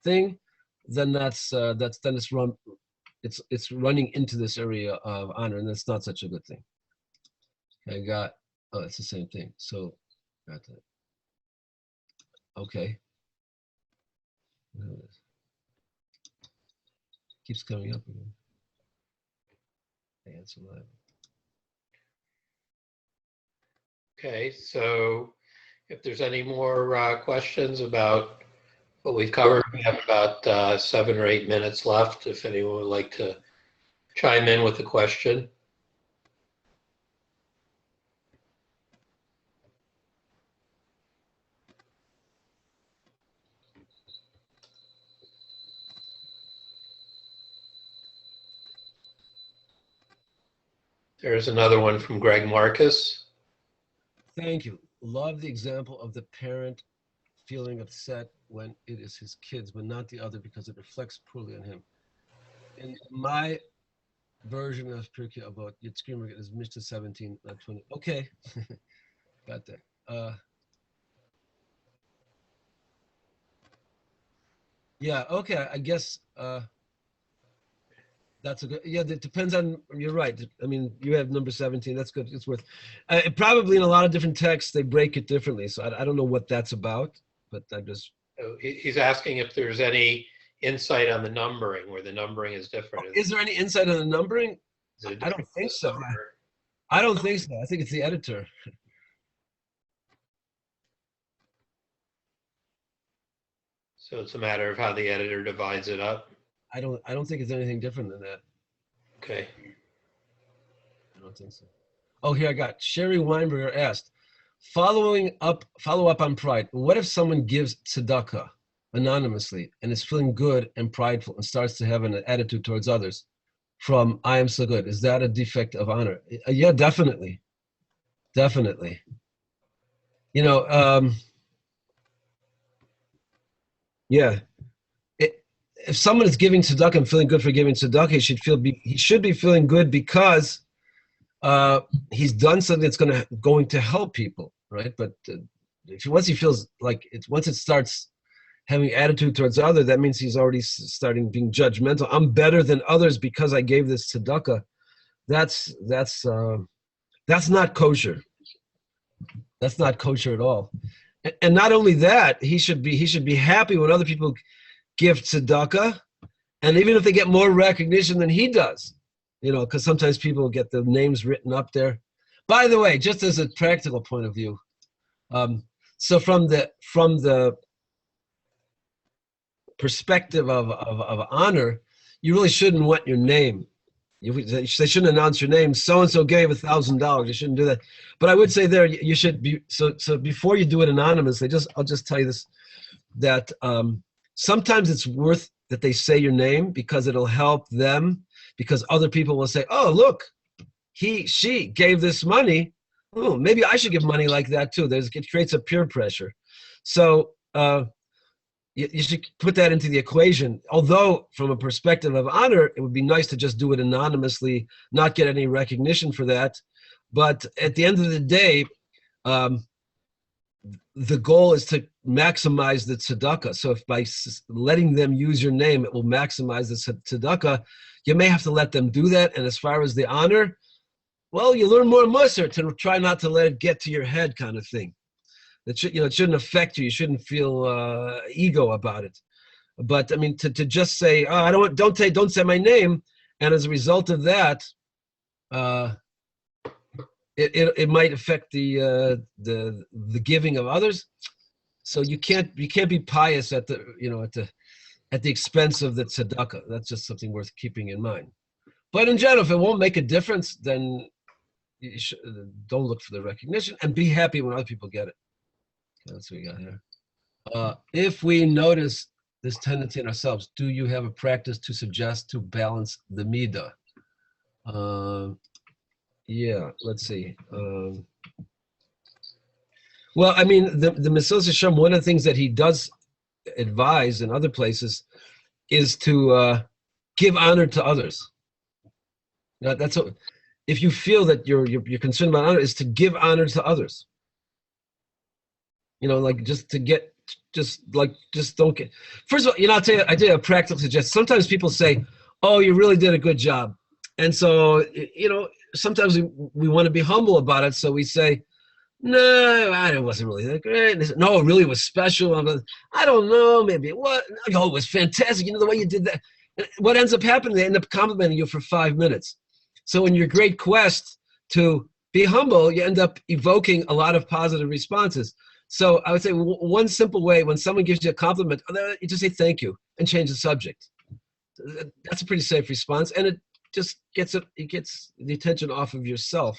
thing, then that's it's running into this area of honor, and that's not such a good thing. I got, oh, it's the same thing. So got that. Okay. Keeps coming up again. Answer live. Okay, so if there's any more questions about what we've covered, we have about 7 or 8 minutes left. If anyone would like to chime in with a question. There's another one from Greg Marcus. Thank you. Love the example of the parent feeling upset when it is his kids, but not the other, because it reflects poorly on him. In my version of Pirkei Avot, Yitzchak is Mishnah 17, not 20. Okay, got that. Yeah, okay, I guess that's a good, yeah, it depends on, you're right. I mean, you have number 17, that's good, it's worth, probably in a lot of different texts, they break it differently, so I don't know what that's about, but I just. So he's asking if there's any insight on the numbering, where the numbering is different. Is there any insight on the numbering? I don't think so. I don't think so. I think it's the editor. So it's a matter of how the editor divides it up. I don't think it's anything different than that. Okay. I don't think so. Oh, here I got Sherry Weinberger asked, follow up on pride. What if someone gives tzedakah anonymously and is feeling good and prideful and starts to have an attitude towards others from I am so good? Is that a defect of honor? Yeah, definitely. Definitely. You know, yeah. If someone is giving tzedakah and feeling good for giving tzedakah, he should be feeling good because he's done something that's going to help people, right? But once he feels like once it starts having attitude towards others, that means he's already starting being judgmental. I'm better than others because I gave this tzedakah. That's not kosher. That's not kosher at all. And not only that, he should be happy when other people give tzedakah, and even if they get more recognition than he does, because sometimes people get the names written up there. By the way, just as a practical point of view, so from the perspective of honor, you really shouldn't want your name. They shouldn't announce your name. So-and-so gave $1,000. You shouldn't do that. But I would say there, you should be, so before you do it anonymously, I'll just tell you this, that sometimes it's worth that they say your name because it'll help them, because other people will say, oh, look, she gave this money. Oh, maybe I should give money like that too. It creates a peer pressure. So you should put that into the equation. Although from a perspective of honor, it would be nice to just do it anonymously, not get any recognition for that. But at the end of the day, the goal is to maximize the tzedakah. So if by letting them use your name, it will maximize the tzedakah, you may have to let them do that. And as far as the honor, well, you learn more Mussar to try not to let it get to your head, kind of thing. It shouldn't affect you. You shouldn't feel ego about it. But I mean, to just say, oh, don't say my name, and as a result of that, it might affect the giving of others. So you can't be pious at the expense of the tzedakah. That's just something worth keeping in mind. But in general, if it won't make a difference, then you don't look for the recognition and be happy when other people get it. That's what we got here. If we notice this tendency in ourselves, do you have a practice to suggest to balance the midah? Yeah, let's see. Well, I mean, the Mesilas Yesharim, one of the things that he does advise in other places is to give honor to others. Now, if you feel that you're concerned about honor, is to give honor to others. Like just don't get. First of all, I tell you a practical suggestion. Sometimes people say, "Oh, you really did a good job," and so sometimes we want to be humble about it, so we say, "No, it wasn't really that great." And they say, "No, it really was special." I don't know, maybe it was. No, it was fantastic. The way you did that. And what ends up happening? They end up complimenting you for 5 minutes. So in your great quest to be humble, you end up evoking a lot of positive responses. So I would say one simple way, when someone gives you a compliment, you just say thank you and change the subject. That's a pretty safe response, and it just gets the attention off of yourself.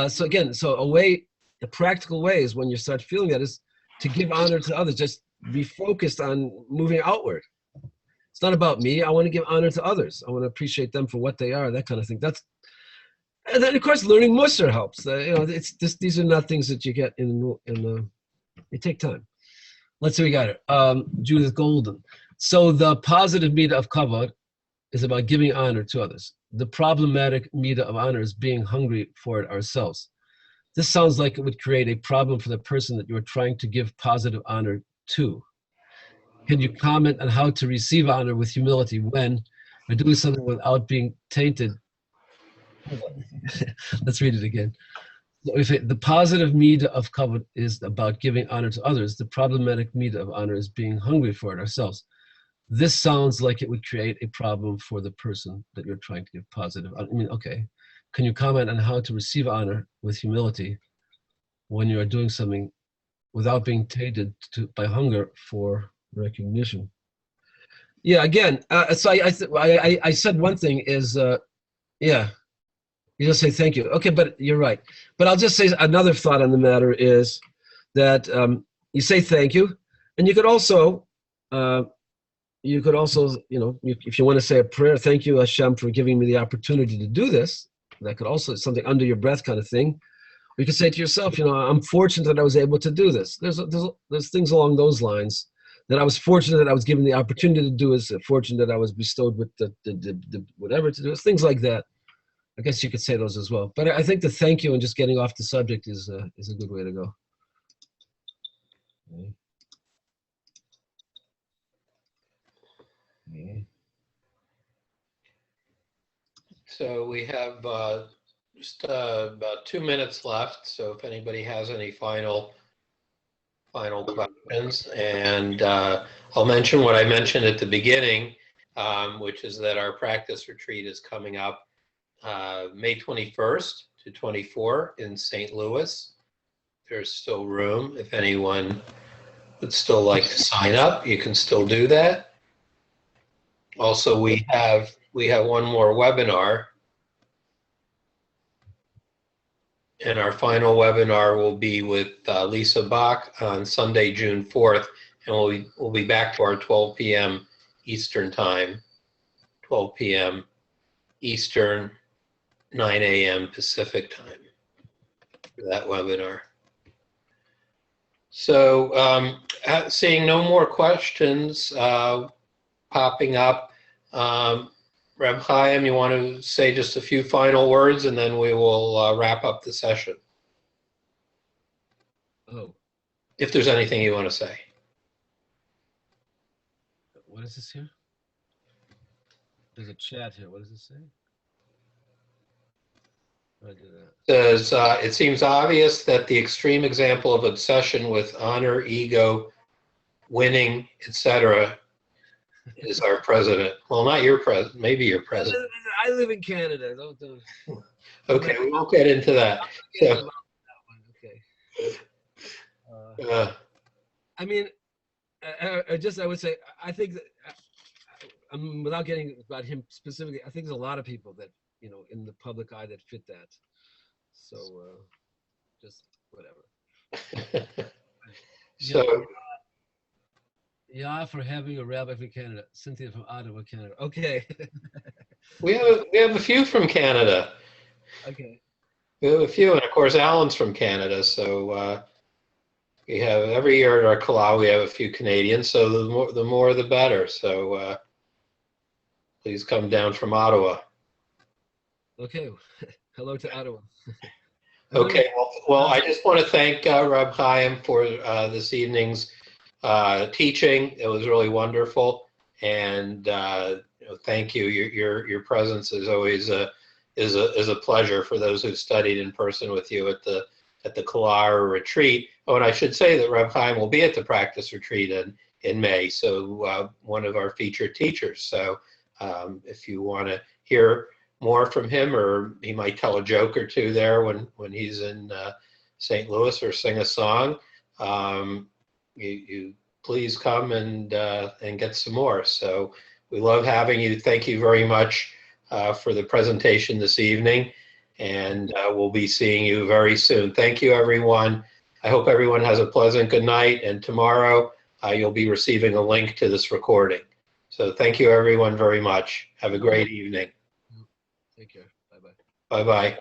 So again, a practical way is when you start feeling that is to give honor to others. Just be focused on moving outward. It's not about me. I want to give honor to others. I want to appreciate them for what they are, that kind of thing. And then of course learning Mussar helps. These are not things that you get in they take time. Let's see, we got it. Judith Golden. So the positive midah of kavod is about giving honor to others. The problematic midah of honor is being hungry for it ourselves. This sounds like it would create a problem for the person that you're trying to give positive honor to. Can you comment on how to receive honor with humility when we're doing something without being tainted? Let's read it again. If the positive midah of kavod is about giving honor to others, the problematic midah of honor is being hungry for it ourselves. This sounds like it would create a problem for the person that you're trying to give positive. Okay. Can you comment on how to receive honor with humility when you are doing something without being tainted by hunger for recognition? Yeah, again, so I said one thing is, you just say thank you. Okay, but you're right. But I'll just say another thought on the matter is that you say thank you, and you could also, if you want to say a prayer, thank you, Hashem, for giving me the opportunity to do this. That could also something under your breath kind of thing. Or you could say to yourself, I'm fortunate that I was able to do this. There's things along those lines that I was fortunate that I was given the opportunity to do. Is fortunate that I was bestowed with the whatever to do. Things like that. I guess you could say those as well. But I think the thank you and just getting off the subject is a good way to go. Okay. Okay. So we have just about 2 minutes left. So if anybody has any final questions, and I'll mention what I mentioned at the beginning, which is that our practice retreat is coming up May 21st to 24 in St. Louis. There's still room. If anyone would still like to sign up, you can still do that. Also, we have one more webinar, and our final webinar will be with Lisa Bach on Sunday, June 4th, and we'll be back to our 12 p.m. Eastern time, 12 p.m. Eastern, 9 a.m. Pacific time for that webinar. So seeing no more questions popping up, Reb Chaim, you want to say just a few final words, and then we will wrap up the session. Oh. If there's anything you want to say. What is this here? There's a chat here. What does it say? How do I do that? Says, it seems obvious that the extreme example of obsession with honor, ego, winning, etc., is our president. Well, not your president, maybe your president. I live in Canada. Don't. Okay, we won't get into that. So, okay. I mean, I would say, I think that, without getting about him specifically, I think there's a lot of people that, in the public eye that fit that. So, just whatever. So. Yeah, for having a rabbi from Canada. Cynthia from Ottawa, Canada. Okay. we have a few from Canada. Okay. We have a few, and of course Alan's from Canada. So we have every year at our Kalau we have a few Canadians. So the more the better. So please come down from Ottawa. Okay. Hello to Ottawa. Okay. Well, I just want to thank Reb Chaim for this evening's teaching. It was really wonderful, and thank you. Your presence is always is a pleasure for those who've studied in person with you at the Kalar retreat. Oh, and I should say that Reb Chaim will be at the practice retreat in May, so one of our featured teachers. So if you want to hear more from him, or he might tell a joke or two there when he's in St. Louis, or sing a song. You please come and get some more. So we love having you. Thank you very much for the presentation this evening, and we'll be seeing you very soon. Thank you, everyone. I hope everyone has a pleasant good night, and tomorrow you'll be receiving a link to this recording. So thank you, everyone, very much. Have a great evening. Take care. Bye-bye. Bye-bye.